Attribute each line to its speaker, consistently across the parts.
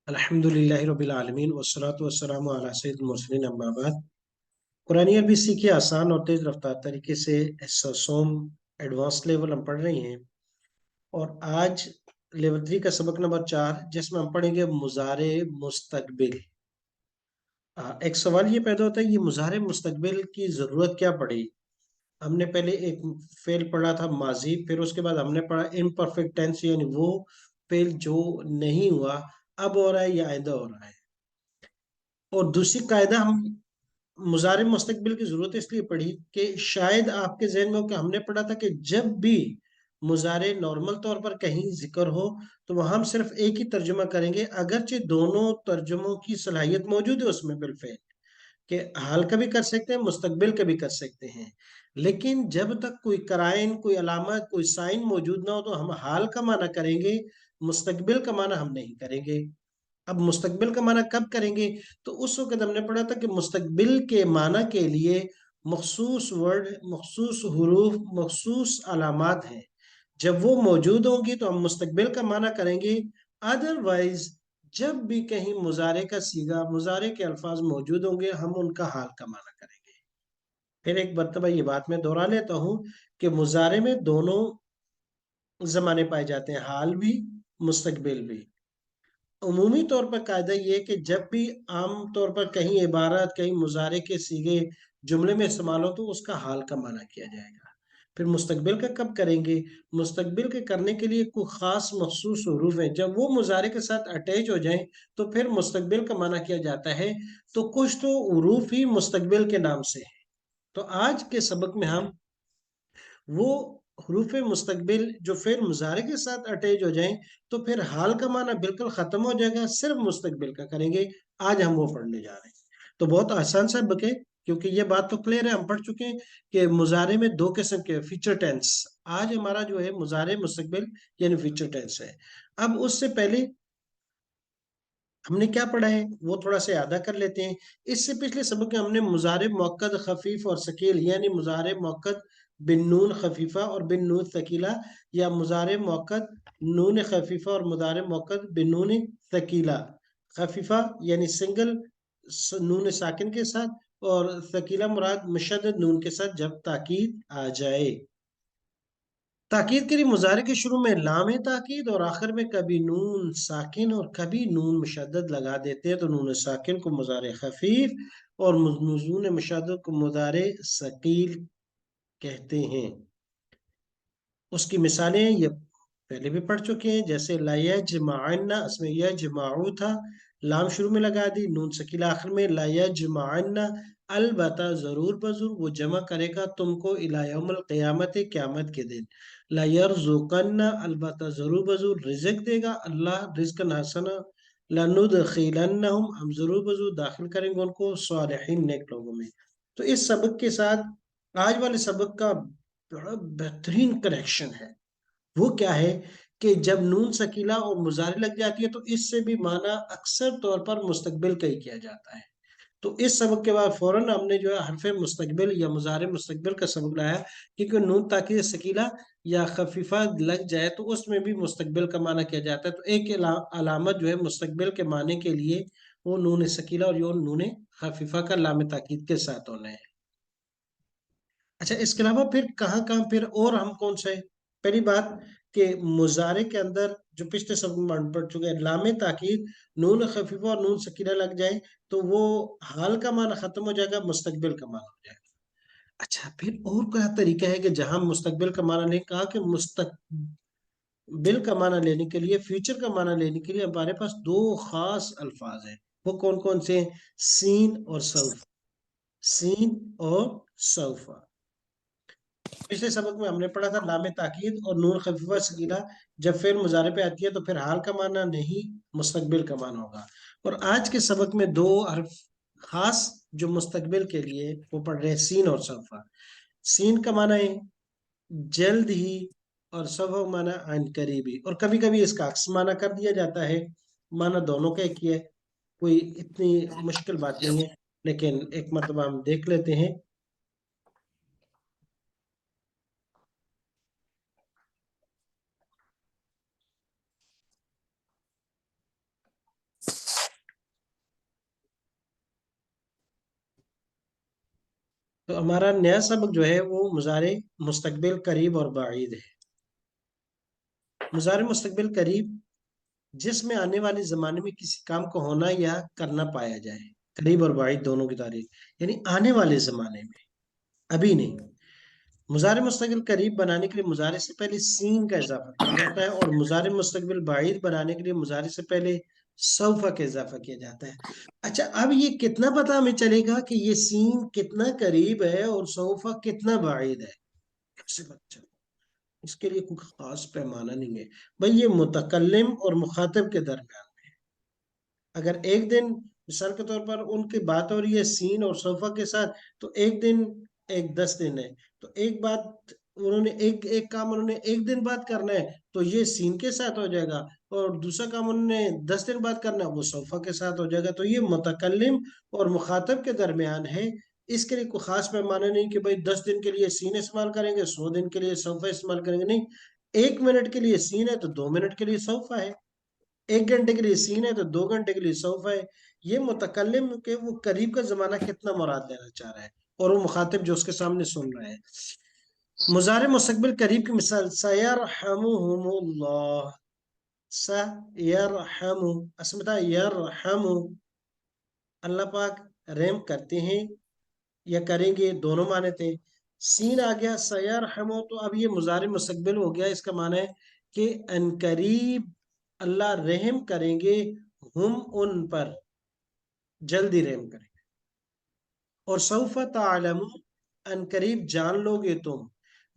Speaker 1: अल्हम्दुलिल्लाहि रब्बिल आलमीन वस्सलातु वस्सलामु अला सय्यिदिल मुरसलीन अम्मा बाद। कुरानी अरबी सीखिए आसान और तेज रफ्तार तरीके से। सोम एडवांस लेवल हम पढ़ रहे हैं और आज लेवल 3 का सबक नंबर 4 जिसमें हम पढ़ेंगे मुजारे मुस्तकबिल। एक सवाल ये पैदा होता है, ये मुजारे मुस्तकबिल की जरूरत क्या पड़ी। हमने पहले एक फेल पढ़ा था माजी, फिर उसके बाद हमने पढ़ा इम्परफेक्ट टेंस यानी वो फेल जो नहीं हुआ, अब हो रहा है या आइंदा हो रहा है। और दूसरी कायदा हम मुजारे मुस्तकबिल की जरूरत इसलिए पड़ी कि शायद आपके जहन में हो कि हमने पढ़ा था कि जब भी मुजारे नॉर्मल तौर पर कहीं जिक्र हो तो वह हम सिर्फ एक ही तर्जुमा करेंगे, अगरचे दोनों तर्जुमों की सलाहियत मौजूद है उसमें बिलफेल कि हाल का भी कर सकते हैं, मुस्तकबिल का भी कर सकते हैं। लेकिन जब तक कोई कराइन, कोई अलामत, कोई साइन मौजूद ना हो तो हम हाल का माना करेंगे, मुस्तकबिल का माना हम नहीं करेंगे। अब मुस्तकबिल का माना कब करेंगे? तो उस वक्त हमने पढ़ा था कि मुस्तकबिल के माना के लिए मखसूस वर्ड, मखसूस हुरूफ, मखसूस अलामात हैं। जब वो मौजूद होंगी तो हम मुस्तकबिल का माना करेंगे। अदरवाइज जब भी कहीं मुजारे का सीगा, मुजारे के अल्फाज मौजूद होंगे, हम उनका हाल का माना करेंगे। फिर एक मरतबा ये बात मैं दोहरा लेता हूँ कि मुजारे में दोनों जमाने पाए जाते हैं, हाल भी, मुस्तकबिल भी। उमूमी तौर पर कायदा ये है कि जब भी आम तौर पर कहीं इबारत, कहीं मुजारे के सीगे जुमले में इस्तेमाल हो तो उसका हाल का माना किया जाएगा। फिर मुस्तकबिल का कब करेंगे? मुस्तकबिल के करने के लिए कोई खास मखसूस हरूफ हैं, जब वो मुजारे के साथ अटैच हो जाएं तो फिर मुस्तकबिल का माना किया जाता है। तो कुछ तो हरूफ ही मुस्तकबिल के नाम से है। तो आज के सबक में हम वो हरूफ मुस्तकबिल जो फिर मुजारे के साथ अटैच हो जाएं तो फिर हाल का माना बिल्कुल खत्म हो जाएगा, सिर्फ मुस्तकबिल का करेंगे। आज हम वो पढ़ने जा रहे हैं। तो बहुत आसान सबक है, क्योंकि ये बात तो क्लियर है, हम पढ़ चुके हैं कि मुजारे में दो किस्म के फीचर टेंस। आज हमारा जो है मुजारे मुस्तकबिल यानी फीचर टेंस है। अब उससे पहले हमने क्या पढ़ा है वो थोड़ा सा यादा कर लेते हैं। इससे पिछले सबक में हमने मुजारे मुअक्कद, खफीफ और सकील यानी मुजारे मुअक्कद बिन नून खफीफा और बिन नून सकीला, या मुजारे मुअक्कद नून खफीफा और मुजारे मुअक्कद बिन नून सकीला। खफीफा यानी सिंगल नून साकिन के साथ, और सकीला मुराद मुशद्दद नून के साथ जब ताकीद आ जाए। ताकीद के लिए मुजारे के शुरू में लाम ताकीद और आखिर में कभी नून साकिन और कभी नून मुशद्दद लगा देते हैं, तो नून साकिन को मुजारे खफीफ और नून मुशद्दद को मुजारे सकील कहते हैं। उसकी मिसालें ये पहले भी पढ़ चुके हैं, जैसे ला यजमाअन्ना, इसमें यजमाउ था, लाम शुरू में लगा दी, नून सकीला आखिर में, ला यजमाअन्ना अलबत्ता जरूर बजूर वो जमा करेगा तुमको इला यौमल क़यामत, क़यामत के दिन। ला यरज़ुकन्ना अलबत्ता जरूर बजूर रिज़्क देगा अल्लाह, रिज़्क़न हसना। लनुदखिलन्नहुम हम जरूर बजूर दाखिल करेंगे उनको सालिहीन नेक लोगों में। तो इस सबक के साथ आज वाले सबक का बड़ा बेहतरीन कनेक्शन है। वो क्या है कि जब नून सकीला और मुजारे लग जाती है तो इससे भी माना अक्सर तौर पर मुस्तकबिल का ही किया जाता है। तो इस सबक के बाद फौरन हमने जो है हरफ मुस्तकबिल या मुजारे मुस्तकबिल का सबक लाया, क्योंकि नून ताकि सकीला या खफीफा लग जाए तो उसमें भी मुस्तकबिल का माना किया जाता है। तो एक अलामत जो है मुस्तकबिल के माने के लिए वो नून सकीला और यो नून खफीफा का लाम ताकीद के साथ होना है। अच्छा, इसके अलावा फिर कहाँ कहाँ फिर और हम कौन से, पहली बात कि मुजारे के अंदर जो पिछले सब में पढ़ चुके हैं, लामे ताकीद नून खफीफा और नून सकीना लग जाए तो वो हाल का माना खत्म हो जाएगा, मुस्तकबिल का माना हो जाएगा। अच्छा, फिर और क्या तरीका है कि जहां मुस्तकबिल का माना नहीं, कहा कि मुस्तकबिल का माना लेने के लिए, फ्यूचर का माना लेने के लिए हमारे पास दो खास अल्फाज हैं। वो कौन कौन से हैं? सीन और सौफ। सीन और सौफा। पिछले सबक में हमने पढ़ा था लामे ताकीद और नून खफीफा सकीला जब फिर मुजारे पे आती है तो फिर हाल का माना नहीं, मुस्तकबिल का माना होगा। और आज के सबक में दो हर्फ खास जो मुस्तकबिल के लिए वो पढ़ रहे हैं, सीन और सफ़ा। सीन का माना है जल्द ही, और सफ़ा का माना आन करीबी, और कभी कभी इसका अक्स माना कर दिया जाता है। माना दोनों का एक ही है, कोई इतनी मुश्किल बात नहीं है। लेकिन एक मरतबा हम देख लेते हैं। تو ہمارا نیا سبق جو ہے وہ مضارع مستقبل قریب اور بعید ہے۔ مضارع مستقبل قریب جس میں آنے والے زمانے میں کسی کام کو ہونا یا کرنا پایا جائے، قریب اور بعید دونوں کی تعریف، یعنی آنے والے زمانے میں، ابھی نہیں۔ مضارع مستقبل قریب بنانے کے لیے مضارع سے پہلے سین کا اضافہ کیا جاتا ہے، اور مضارع مستقبل بعید بنانے کے لیے مضارع سے پہلے سوف کا اضافہ کیا جاتا ہے۔ اچھا، اب یہ کتنا پتہ ہمیں چلے گا کہ یہ سین کتنا قریب ہے اور سوف کتنا بعید ہے؟ کیسے پتہ چلے؟ اس کے لیے کوئی خاص پیمانہ نہیں ہے بھائی، یہ متکلم اور مخاطب کے درمیان۔ اگر ایک دن مثال کے طور پر ان کی بات ہو رہی ہے سین اور صوفہ کے ساتھ، تو ایک دن ایک 10 دن ہے، تو ایک بات انہوں نے ایک کام انہوں نے ایک دن بعد کرنا ہے تو یہ سین کے ساتھ ہو جائے گا، اور دوسرا کام انہوں نے 10 دن بعد کرنا ہے وہ صوفہ کے ساتھ ہو جائے گا۔ تو یہ متکلم اور مخاطب کے درمیان ہے، اس کے لیے کوئی خاص پیمانہ نہیں کہ بھائی 10 دن کے لیے سین استعمال کریں گے، 100 دن کے لیے صوفہ استعمال کریں گے، نہیں۔ 1 منٹ کے لیے سین ہے تو 2 منٹ کے لیے صوفہ ہے، 1 گھنٹے کے لیے سین ہے تو 2 گھنٹے کے لیے صوفہ ہے۔ یہ متکلم کے وہ قریب کا زمانہ کتنا مراد لینا چاہ رہا ہے، اور وہ مخاطب جو اس کے سامنے سن رہا ہے۔ مضارع مستقبل قریب کی مثال سیرحمہم اللہ، سیرحم، اسمتا یرحم، اللہ پاک رحم کرتے ہیں یا کریں گے، دونوں معنی تھے۔ سین آ گیا سیرحم، تو اب یہ مضارع مستقبل ہو گیا، اس کا معنی ہے کہ ان قریب اللہ رحم کریں گے، ہم ان پر، جلدی رحم کریں گے۔ اور سوف تعلم، ان قریب جان لو گے تم۔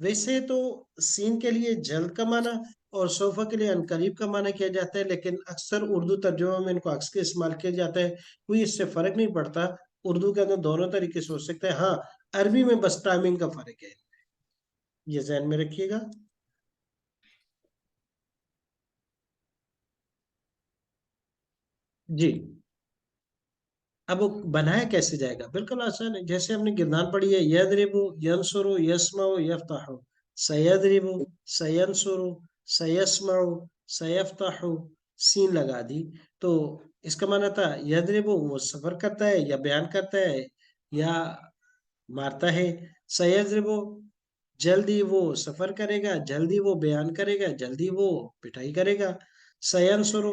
Speaker 1: ویسے تو سین کے لیے جلد کا معنی اور سوفا کے لیے ان قریب کا معنی کیا جاتا ہے، لیکن اکثر اردو ترجمہ میں ان کو عکس کے استعمال کیا جاتا ہے، کوئی اس سے فرق نہیں پڑتا، اردو کے اندر دونوں طریقے سے ہو سکتا ہے، ہاں عربی میں بس ٹائمنگ کا فرق ہے، یہ ذہن میں رکھیے گا۔ جی، اب وہ بنایا کیسے جائے گا؟ بالکل آسان ہے، جیسے ہم نے گردان پڑھی ہے، یدربو ینصرو یسمعو یفتحو، سیدربو سینصرو سیسمعو سیفتحو، سین لگا دی، تو اس کا معنی تھا یدربو وہ سفر کرتا ہے یا بیان کرتا ہے یا مارتا ہے، سیضربو جلدی وہ سفر کرے گا، جلدی وہ بیان کرے گا، جلدی وہ پٹائی کرے گا، سینصرو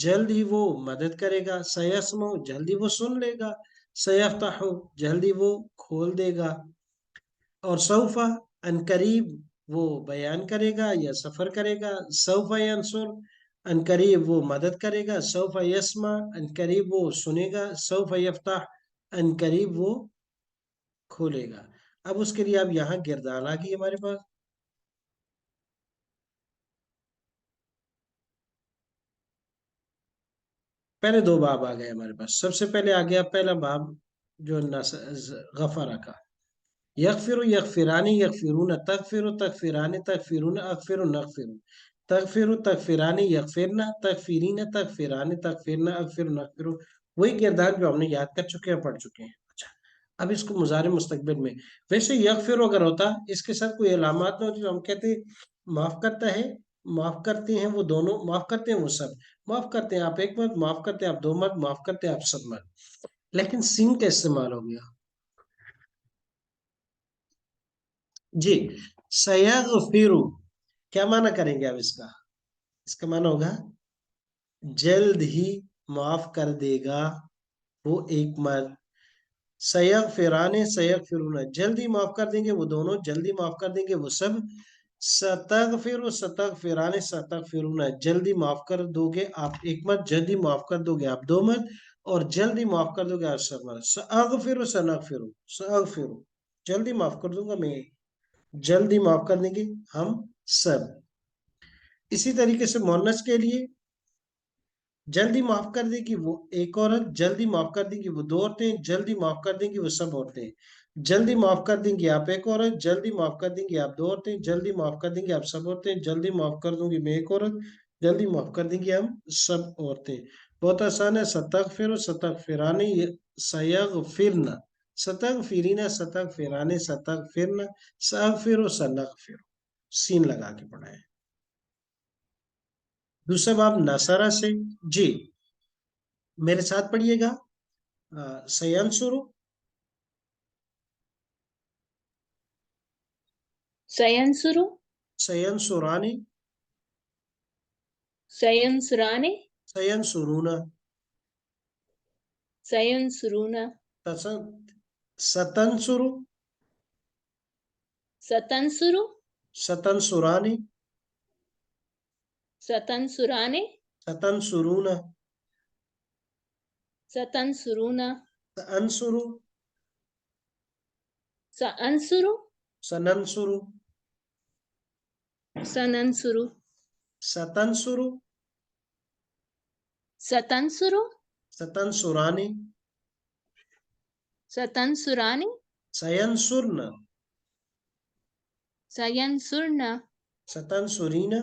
Speaker 1: جلدی وہ مدد کرے گا، سیسمو جلدی وہ سن لے گا، سیفتحو جلدی وہ کھول دے گا، اور سوفا ان قریب وہ بیان کرے گا یا سفر کرے گا، سوفا ینصر ان قریب وہ مدد کرے گا، سوفا یسمع ان قریب وہ سنے گا، سوفا یفتح ان قریب وہ کھولے گا۔ اب اس کے لیے اب یہاں گردان آ گئی ہمارے پاس، پہلے 2 باب آ گئے ہمارے پاس۔ سب سے پہلے آ گیا پہلا باب جو غفرہ کا، یغفر یغفرانی یغفرون تغفر تغفران تغفرون اغفر نغفر، تغفر تغفرانی یغفرنا تغفرین تغفران تغفرنا اغفر نغفر، وہی کردار جو ہم نے یاد کر چکے ہیں، پڑھ چکے ہیں۔ اچھا، اب اس کو مضارع مستقبل میں، ویسے یغفر اگر ہوتا اس کے ساتھ کوئی علامات نہ ہوتی تو ہم کہتے معاف کرتا ہے، معاف کرتے ہیں وہ دونوں، معاف کرتے ہیں وہ سب، معاف کرتے ہیں آپ ایک مرد، معاف کرتے ہیں آپ 2 مرد، معاف کرتے ہیں آپ سب مرد، لیکن سین کا استعمال ہو گیا۔ جی، سیغفرو کیا معنی کریں گے اب اس کا معنی ہوگا جلد ہی معاف کر دے گا وہ ایک مرد، سیغفران سیغفرون جلدی معاف کر دیں گے وہ دونوں، جلدی معاف کر دیں گے وہ سب، ستغفر ستغفران ستغفرون جلدی معاف کر دو گے آپ ایک مرد، جلدی معاف کر دو گے آپ 2 مرد، اور جلدی معاف کر دو گے آپ سب مرد، ساغفر سنغفر، ساغفر جلدی معاف کر دوں گا میں، جلدی معاف کر دیں گے ہم سب۔ اسی طریقے سے مونس کے لیے جلدی معاف کر دے گی وہ ایک عورت، جلدی معاف کر دیں گی وہ 2 عورتیں، جلدی معاف کر دیں گی وہ سب عورتیں، جلدی معاف کر دیں گی آپ ایک عورت، جلدی معاف کر دیں گی آپ 2 عورتیں، جلدی معاف کر دیں گی آپ سب عورتیں، جلدی معاف کر دوں گی میں ایک عورت، جلدی معاف کر دیں گی ہم سب عورتیں۔ بہت آسان ہے، ستغفر ستغفران سیغفرن، ستغفرین ستغفران ستغفرن ساغفر سنغفر، سین لگا کے پڑھا ہے۔ دوسرا باب نصرہ سے، جی میرے ساتھ پڑھیے گا، سینسر
Speaker 2: सयंसुरु,
Speaker 1: सयंसुरानी,
Speaker 2: सयंसुराने,
Speaker 1: सयंसुरूना,
Speaker 2: सयंसुरूना,
Speaker 1: सतंसुरु,
Speaker 2: सतंसुरु,
Speaker 1: सतंसुरानी,
Speaker 2: सतंसुराने,
Speaker 1: सतंसुरूना,
Speaker 2: सतंसुरूना,
Speaker 1: अंसुरु,
Speaker 2: सअंसुरु,
Speaker 1: सनंसुरु,
Speaker 2: सनंसुरु,
Speaker 1: सतंसुरु,
Speaker 2: सतंसुरु,
Speaker 1: सतंसुरानी,
Speaker 2: सतंसुराने,
Speaker 1: सयंसुरन,
Speaker 2: सयंसुरना,
Speaker 1: सतंसुरीना,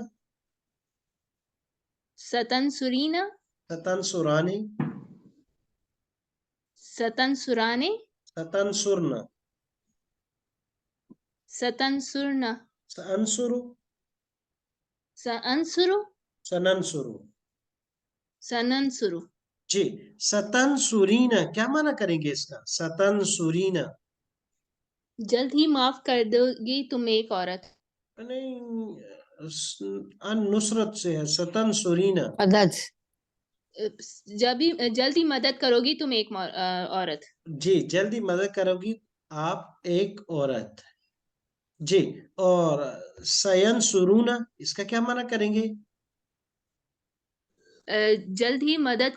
Speaker 2: सतंसुरीना,
Speaker 1: सतंसुरानी,
Speaker 2: सतंसुराने,
Speaker 1: सतंसुरन,
Speaker 2: सतंसुरना,
Speaker 1: सअंसुरु,
Speaker 2: सअंसुरु,
Speaker 1: सनंसुरु।
Speaker 2: सनंसुरु।
Speaker 1: जी, सतंसुरीना क्या माना करेंगे इसका? सतंसुरीना
Speaker 2: जल्द ही माफ कर दोगी तुम एक औरत।
Speaker 1: नहीं, नुसरत से है, सतंसुरीना।
Speaker 3: मदद।
Speaker 2: जल्द ही मदद करोगी तुम एक औरत।
Speaker 1: जी, जल्दी मदद करोगी आप एक औरत। जी, और सयंसुरूना इसका क्या माना करेंगे?
Speaker 2: जल्द ही मदद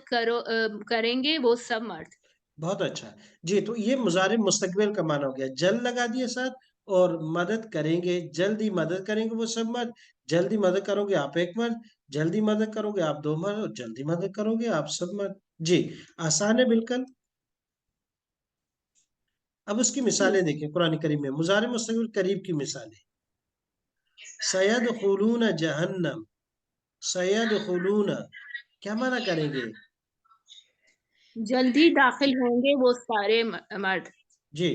Speaker 2: करेंगे वो सब मर्द।
Speaker 1: बहुत अच्छा। जी, तो ये मुजारिब मुस्तकबिल का माना हो गया, जल्द लगा दिए साथ, और मदद करेंगे, जल्दी मदद करेंगे वो सब मर्द। जल्दी मदद करोगे आप एक मर्द, जल्दी मदद करोगे आप दो मर्द, और जल्दी मदद करोगे आप सब मर्द। जी, आसान है बिल्कुल। अब उसकी मिसालें देखें कुरान करीम में, मुजारिब मुस्तकबिल करीब की मिसालें। सयदखुलून जहन्नम, सयदखुलून क्या माना करेंगे?
Speaker 2: जल्द ही दाखिल होंगे वो सारे मर्द।
Speaker 1: जी,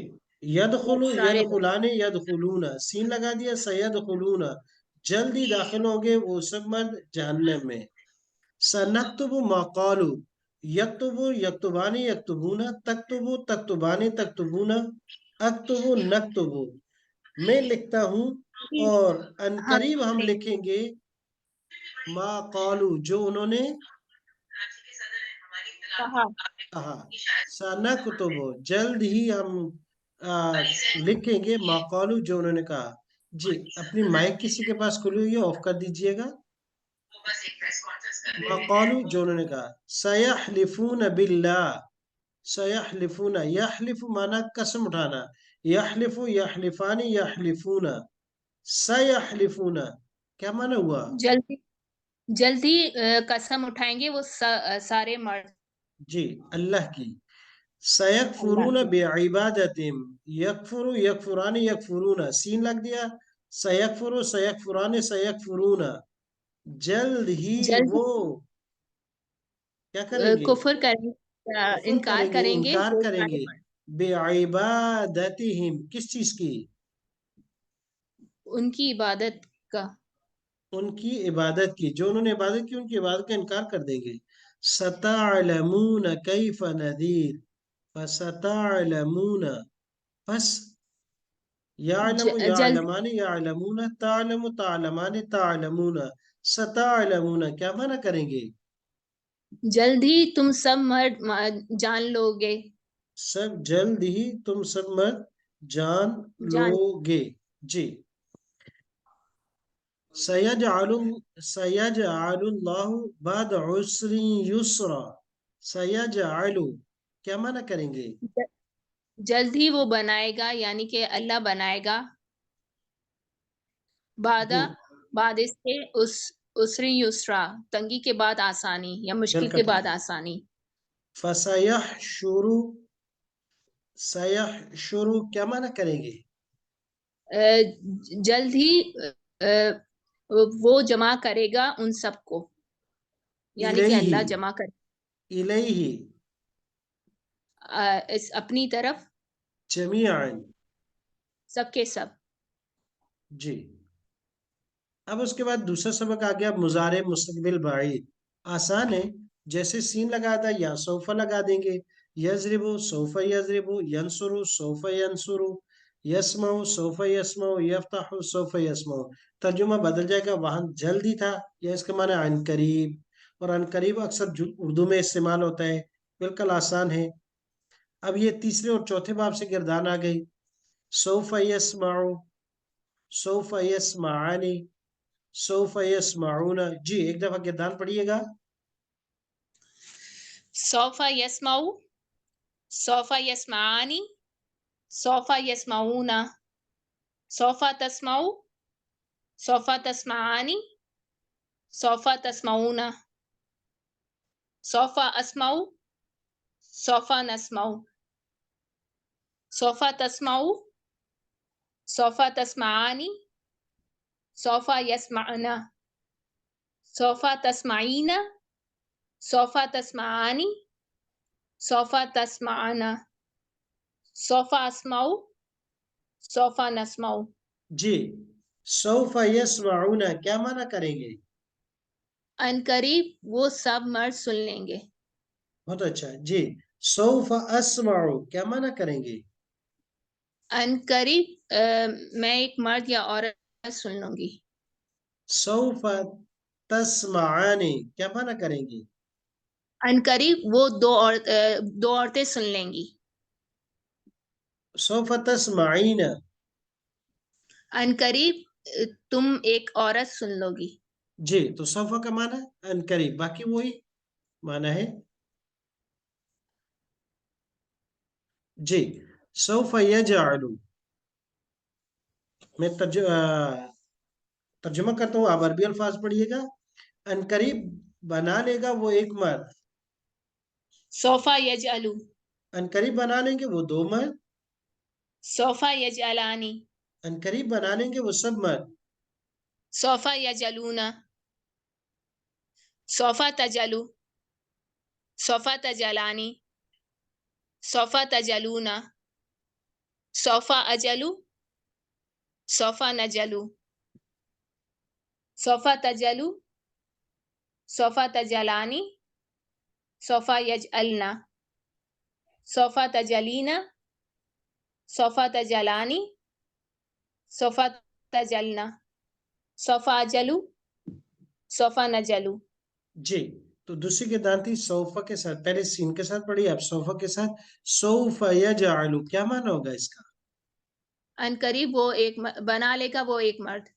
Speaker 1: यदखुलू,
Speaker 2: सारे
Speaker 1: यदखुलाने, यदखुलूना, सीन लगा दिया, सयदखुलूना जल्दी दाखिल होंगे वो सब मर्द जहन्नम में। सनक्तुबु मकालू, यक्तुबु यक्तुबानी यक्तुबूना, तक्तुबु तक्तुबानी तक्तुबूना, अक्तुबु नक्तुबु मैं लिखता हूँ, और अनकरीब हम लिखेंगे मा कालू जो उन्होंने कहा। सनक्तुबु जल्द ही हम लिखेंगे मा कालू जो उन्होंने कहा। जी, अपनी माइक किसी के पास खुली हुई है, ऑफ कर दीजिएगा। मा कालू जो उन्होंने कहा। सयहलिफून बिल्लाह, सयहलिफून, यहलिफ माना कसम उठाना, यहलिफू यहलिफानी यहलिफूना, सयहलिफूना क्या माना हुआ?
Speaker 2: जल्दी कसम उठाएंगे वो सारे मर्द।
Speaker 1: जी, अल्लाह की।
Speaker 2: अल्लाह
Speaker 1: सयकफुरून
Speaker 2: की।
Speaker 1: बिइबादतिम, यकफुरु यकफुरानी यकफुरूना, सीन लग दिया, सयकफुरु सयकफुरानी सयकफुरूना जल्द ही
Speaker 2: जल्द
Speaker 1: वो क्या करेंगे?
Speaker 2: कुफर करेंगे,
Speaker 1: कुफर
Speaker 2: इनकार
Speaker 1: करेंगे,
Speaker 2: करेंगे
Speaker 1: इनकार
Speaker 2: वो सारे
Speaker 1: करेंगे।
Speaker 2: मर्द।
Speaker 1: बिइबादतिहिम किस चीज की?
Speaker 2: उनकी इबादत का।
Speaker 1: उनकी इबादत की, जो उन्होंने इबादत की उनकी इबादत का इनकार कर देंगे। सतअलमून कैफ नदीर, फसतअलमून, बस यालमु
Speaker 2: जल्द
Speaker 1: यालमानी यालमून, तालमु तालमानी तालमून, सतअलमून क्या माना करेंगे?
Speaker 2: जल्द ही तुम सब मर्द जान लोगे।
Speaker 1: सब जल्द ही तुम सब मर्द जान
Speaker 2: जान
Speaker 1: लोगे। जी, सयजअलु, सयजअलुल्लाहु बाद उस्री युसरा, सयजअलु क्या माना करेंगे?
Speaker 2: जल्द ही वो बनाएगा, यानी कि अल्लाह बनाएगा
Speaker 1: जी,
Speaker 2: बाद इसके उसरी युसरा, तंगी के बाद आसानी या मुश्किल के
Speaker 1: बिल्कुल
Speaker 2: बाद
Speaker 1: ठीक।
Speaker 2: आसानी।
Speaker 1: फसयहशुरु, सयहशुरु क्या माना करेंगे?
Speaker 2: जल्द ही वो जमा करेगा उन सबको, यानी कि
Speaker 1: इलैहि,
Speaker 2: अल्लाह जमा कर
Speaker 1: इलैहि
Speaker 2: इस अपनी तरफ
Speaker 1: जमीअन।
Speaker 2: सबके सब।
Speaker 1: जी, अब उसके बाद दूसरा सबक आ गया मुजारे मुस्तकबिल बाइद। आसान है, जैसे सीन लगा था या सोफा लगा देंगे। यजरिबु सोफा यजरिबु, यंसुरु सोफा यंसुरु, यस्माउ सौफा यस्माउ यफ्ताहु सौफा यस्माउ, तर्जुमा बदल जाएगा, वहां जल्दी था, या इसका माना अन करीब। और अन करीब अक्सर उर्दू में इस्तेमाल होता है, बिल्कुल आसान है। अब ये तीसरे और चौथे बाब से गिरदान आ गई। Sofa यस्माउ, sofa यस्माआनी, sofa यस्माऊना। जी एक दफा गिरदान पढ़िएगा।
Speaker 2: Sofa यस्माउ, sofa यस्माआनी, sofa यस्माऊना, sofa तस्माउ, sofa तस्माआनी, sofa तस्माऊना, sofa अस्माउ, sofa नस्माउ, sofa तस्माउ, sofa तस्माआनी, sofa यस्माअना, sofa तस्माईना, sofa तस्माआनी, sofa तस्माअना, sofa अस्माउ, sofa नस्माउ।
Speaker 1: जी सौफा यस्माऊना क्या माना करेंगे?
Speaker 2: अनकरीब वो सब मर्द सुन लेंगे।
Speaker 1: बहुत अच्छा। जी सौफा अस्माउ क्या माना करेंगे?
Speaker 2: अनकरीब मैं एक मर्द या औरत सुन लूंगी।
Speaker 1: सौफा तस्माआनी क्या माना करेंगे?
Speaker 2: अनकरीब वो दो औरतें सुन लेंगी।
Speaker 1: सौफा तस्माईना।
Speaker 2: अनकरीब तुम एक औरत सुन लोगी।
Speaker 1: जी तो सौफा का माना अन करीब, बाकी वही माना है। जी सौफा यजअलु, मैं तर्जुमा करता हूँ, आप अरबी अल्फाज पढ़िएगा। अन करीब बना लेगा वो एक मर्द,
Speaker 2: सौफा यजअलु,
Speaker 1: अन करीब बना लेंगे वो दो मर्द,
Speaker 2: सौफा यजअलानी,
Speaker 1: अन करीब बना लेंगे वो सब मर्द,
Speaker 2: sofa यजअलूना, sofa तजलु, sofa तजलानी, sofa तजलूना, sofa अजलु, sofa नजलु, sofa तजलु, sofa तजलानी, sofa यजअलना, sofa तजलीना, sofa तजलानी, sofa तजलना, sofa अजलु, sofa नजलु।
Speaker 1: जी तो दूसरी की दांती सोफा के साथ, पहले सीन के साथ पढ़िए, आप सोफा के साथ। सोफा यजअलु क्या माना होगा इसका?
Speaker 2: अनकरीब वो एक बना लेगा वो एक मर्द।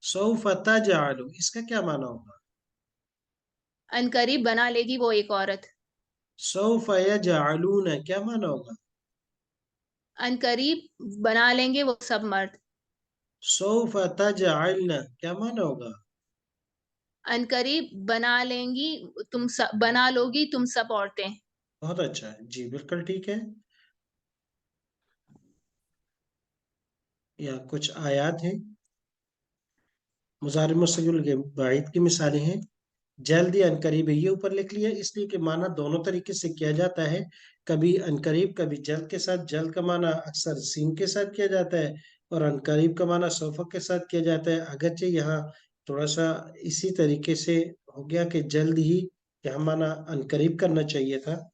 Speaker 1: सोफा तजअलु इसका क्या माना होगा?
Speaker 2: अनकरीब बना लेगी वो एक औरत।
Speaker 1: सोफा यजअलूना क्या माना होगा?
Speaker 2: अनकरीब बना लेंगे वो सब मर्द।
Speaker 1: सोफा तजअलना क्या माना होगा?
Speaker 2: अनकरीब बना लेंगी तुम सब, बना लोगी तुम सब औरतें।
Speaker 1: बहुत अच्छा है जी, बिल्कुल ठीक है। या कुछ आयात हैं, मुज़ारिब मुस्तक़बिल के बाइद की मिसालें हैं। जल्दी अनकरीब है, ये ऊपर लिख लिया इसलिए कि माना दोनों तरीके से किया जाता है, कभी अनकरीब कभी जल्द के साथ। जल्द का माना अक्सर सीन के साथ किया जाता है, और अनकरीब का माना सोफा के साथ किया जाता है। अगरचे यहाँ थोड़ा सा इसी तरीके से हो गया कि जल्द ही यहाँ माना अनकरीब करना चाहिए था।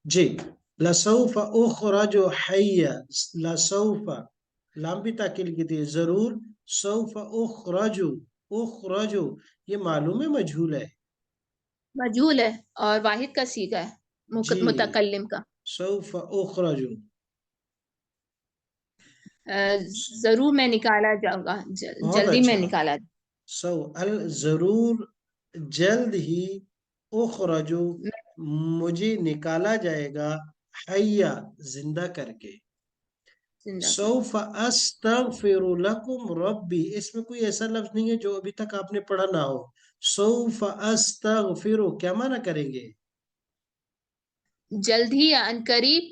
Speaker 1: जी लसौफा उखरजु हय्या, लसौफा लाम भी ताकील की थी, जरूर। सौफा उखरजु, उखरजु ये मालूम है मजहूल है।
Speaker 2: मजहूल है और वाहिद का सीगा है
Speaker 1: जी
Speaker 2: मुतकल्लिम का।
Speaker 1: सौफा उखरजु।
Speaker 2: जरूर मैं निकाला जाऊंगा,
Speaker 1: बहुत
Speaker 2: जल्दी मैं
Speaker 1: अच्छा।
Speaker 2: निकाला।
Speaker 1: सौ अल जरूर, जल्द ही। उखरजु मुझे निकाला जाएगा, हय्या जिंदा करके।
Speaker 2: जिंदा कर।
Speaker 1: सौफ अस्तगफिरु लकुम रब्बी, इसमें कोई ऐसा लफ्ज नहीं है जो अभी तक आपने पढ़ा ना हो। सौफ अस्तगफिरु क्या माना करेंगे?
Speaker 2: जल्द ही या अनकरीब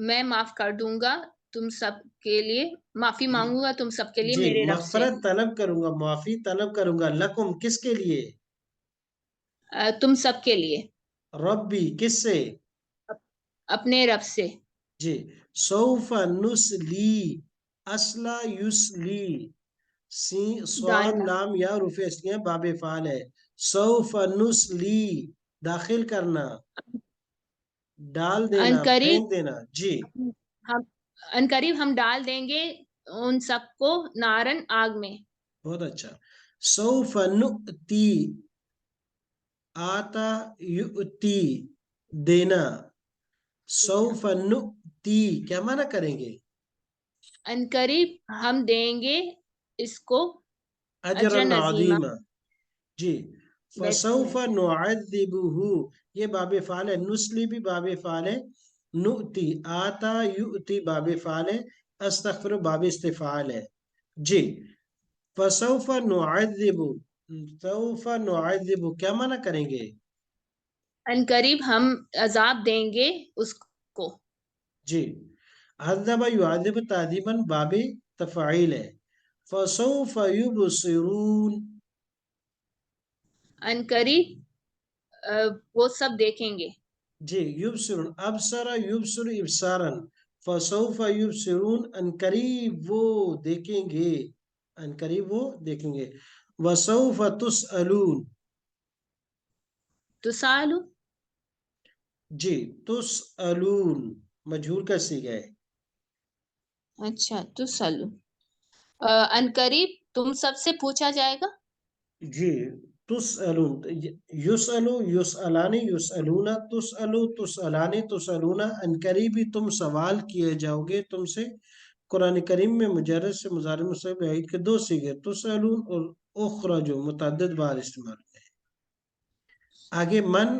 Speaker 2: मैं माफ कर दूंगा तुम सब के लिए, माफी मांगूंगा तुम सब के लिए
Speaker 1: जी
Speaker 2: मेरे रब से।
Speaker 1: मगफरत तलब करूंगा, माफी तलब करूंगा, लकुम किसके लिए?
Speaker 2: तुम सब के लिए
Speaker 1: रब्बी किससे?
Speaker 2: अपने रब से।
Speaker 1: जी सौफ नुस्ली, असला युसली, सी स्वाद
Speaker 2: डालना।
Speaker 1: लाम या रुफे असलियां बाबे फाल है। सौफ नुस्ली दाखिल करना, डाल देना,
Speaker 2: अनकरीब
Speaker 1: फेंक देना। जी
Speaker 2: हम अनकरीब हम डाल देंगे उन सबको नारन आग में।
Speaker 1: बहुत अच्छा। सौफ नुअती, आता युअती, देना। सौफ नुअती क्या माना करेंगे?
Speaker 2: अनकरीब हम देंगे इसको
Speaker 1: अजरन
Speaker 2: अजरन अजीमा।
Speaker 1: अजीमा। जी। फसौफ
Speaker 2: बिस्मिल्लाह।
Speaker 1: नुअज़्ज़िबुहु, ये बाबे फाल है। नुस्ली भी बाबे फाल है। नुअती, आता युअती बाबे फाल है। अस्तगफिरु बाबे इस्तिफाल है। जी। फसौफ नुअज़्ज़िबु, सौफ नुअज़्ज़िबु क्या माना करेंगे?
Speaker 2: अनकरीब हम अजाब देंगे उसको।
Speaker 1: जी। अज़्ज़ब युअज़्ज़िबु ताज़ीबन बाबे तफ़ाइल है। फसौफ युबसिरून।
Speaker 2: अनकरीब वो सब देखेंगे।
Speaker 1: जी। युबसिरून, अबसरा युबसिरु इब्सारन। फसौफ युबसिरून, अनकरीब वो देखेंगे, अनकरीब वो देखेंगे। वसौफ तुसअलून।
Speaker 2: तुसालु।
Speaker 1: जी। तुसअलून मजहूर का सीगा है।
Speaker 2: अच्छा तुसालु। अनकरीब तुम सबसे पूछा जाएगा।
Speaker 1: जी। तुसअलून, युसअलु युसअलानी युसअलूना, तुसअलु तुसअलानी तुसअलूना। अनकरीब ही तुम सवाल किए जाओगे तुमसे। कुरान करीम में मुजर्रद से मुजारिम मुस्तक़बिल के दो सीगे, तुसअलून और उखरजू, मुतअद्दिद बार इस्तेमाल हुए हैं। आगे मन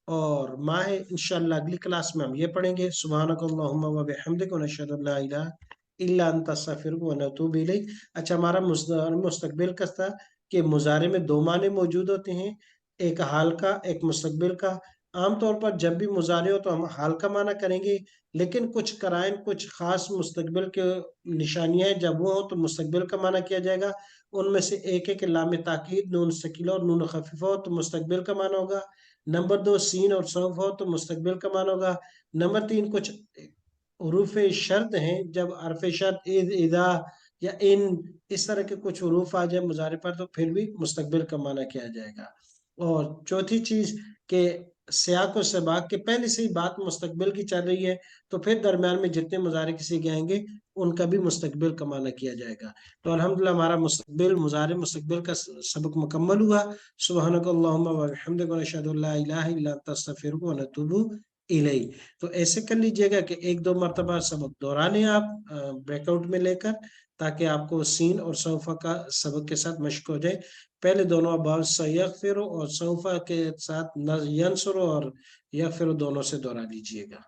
Speaker 1: और मा है, इंशाअल्लाह अगली क्लास में हम ये पढ़ेंगे। सुब्हानकल्लाहुम्मा व बिहम्दिका व नशहदु अल्ला इलाहा इल्ला अंता अस्तगफिरुका व नतूबु इलैक। अच्छा, हमारा मुस्तकबिल का था कि मुजारे में दो माने मौजूद होते हैं, एक हाल का, एक मुस्तकबिल का। आमतौर पर जब भी मुजारे हो तो हम हाल का माना करेंगे, लेकिन कुछ कराइन, कुछ खास मुस्तकबिल के निशानियां हैं, जब वो हो तो मुस्तकबिल का माना किया जाएगा। उनमें से एक है कि लाम ताकीद, नून सकीला और नून खफीफा हो तो मुस्तकबिल का माना होगा। नंबर दो, सीन और सौफ हो तो मुस्तकबिल का माना होगा। नंबर तीन, कुछ हरूफ शर्त हैं, जब हरफ शर्त इद, इदा या इन, इस तरह के कुछ हरूफ आ जाए मुजारे पर तो फिर भी मुस्तकबिल का माना किया जाएगा। और चौथी चीज के सियाक और सबाक के पहले से ही बात मुस्तकबिल की चल रही है, तो फिर दरम्यान में जितने मुजारे किसी के आएंगे उनका भी मुस्तकबिल का माना किया जाएगा। तो अल्हम्दुलिल्लाह हमारा मुस्तकबिल, मुजारे मुस्तकबिल का सबक मुकम्मल हुआ। सुब्हानकल्लाहुम्मा व बिहम्दिका व नशहदु अल्ला इलाहा इल्ला अंता अस्तगफिरुका व नतूबु इलैक। तो ऐसे कर लीजिएगा कि एक दो मरतबा सबक दोहराने आप ब्रेकआउट में लेकर, ताकि आपको सीन और सौफा का सबक के साथ मश्क हो जाए। पहले दोनों अब्बास सयगफिरु और सौफा के साथ यंसुरु और यगफिरु दोनों से दोहरा लीजिएगा।